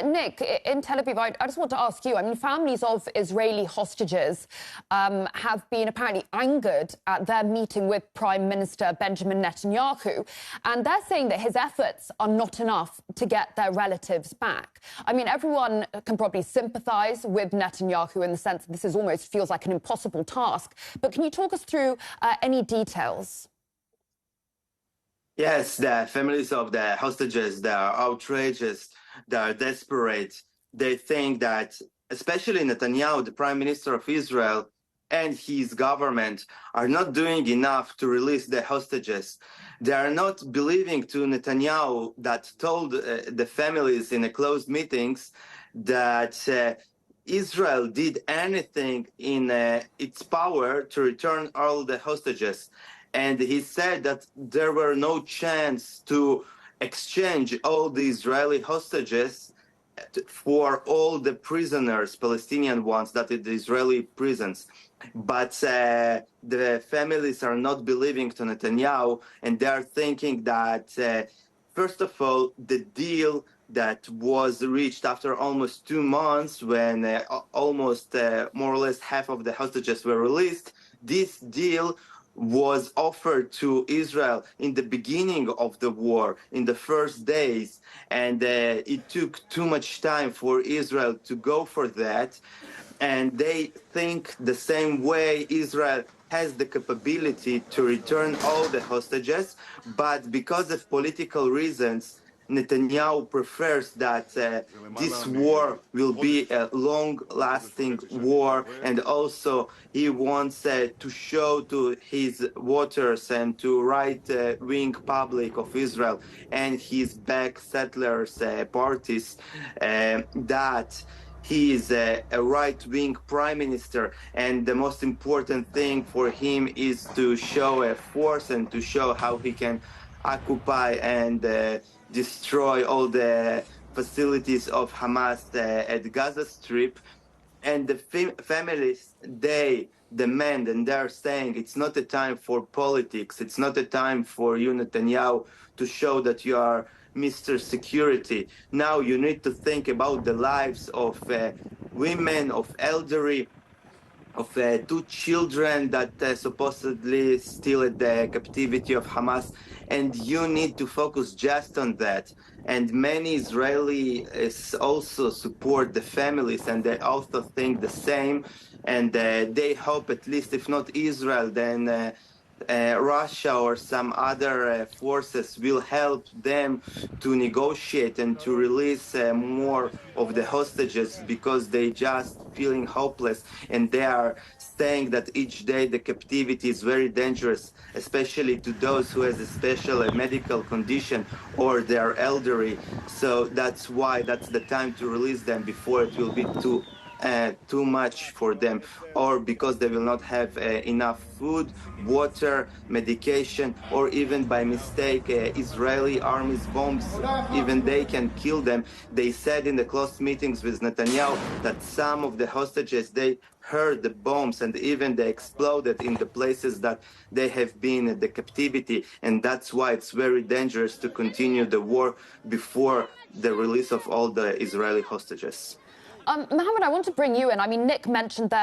Nick, in Tel Aviv, I just want to ask you, I mean, families of Israeli hostages have been apparently angered at their meeting with Prime Minister Benjamin Netanyahu, and they're saying that his efforts are not enough to get their relatives back. I mean, everyone can probably sympathise with Netanyahu in the sense that this almost feels like an impossible task, but can you talk us through any details? Yes, the families of the hostages, they are outrageous, they are desperate. They think that, especially Netanyahu, the Prime Minister of Israel, and his government are not doing enough to release the hostages. They are not believing to Netanyahu that told the families in a closed meetings that Israel did anything in its power to return all the hostages. And he said that there were no chance to exchange all the Israeli hostages for all the prisoners, Palestinian ones, that in the Israeli prisons. But the families are not believing to Netanyahu, and they are thinking that, first of all, the deal that was reached after almost 2 months, when almost more or less half of the hostages were released, this deal was offered to Israel in the beginning of the war, in the first days, and it took too much time for Israel to go for that. And they think the same way. Israel has the capability to return all the hostages, but because of political reasons, Netanyahu prefers that this war will be a long-lasting war, and also he wants to show to his voters and to right-wing public of Israel and his back settlers parties that he is a right-wing prime minister, and the most important thing for him is to show a force and to show how he can occupy and destroy all the facilities of Hamas at Gaza Strip. And the families, they demand, and they're saying it's not a time for politics, it's not a time for you, Netanyahu, to show that you are Mr. Security. Now you need to think about the lives of women, of elderly, of two children that supposedly still at the captivity of Hamas, and you need to focus just on that. And many Israelis also support the families, and they also think the same, and they hope, at least if not Israel, then Russia or some other forces will help them to negotiate and to release more of the hostages, because they just feeling hopeless, and they are saying that each day the captivity is very dangerous, especially to those who has a special medical condition or they are elderly. So that's why that's the time to release them before it will be too much for them, or because they will not have enough food, water, medication, or even by mistake Israeli army's bombs, even they can kill them. They said in the close meetings with Netanyahu that some of the hostages, they heard the bombs and even they exploded in the places that they have been at the captivity, and that's why it's very dangerous to continue the war before the release of all the Israeli hostages. Mohammed, I want to bring you in. I mean, Nick mentioned there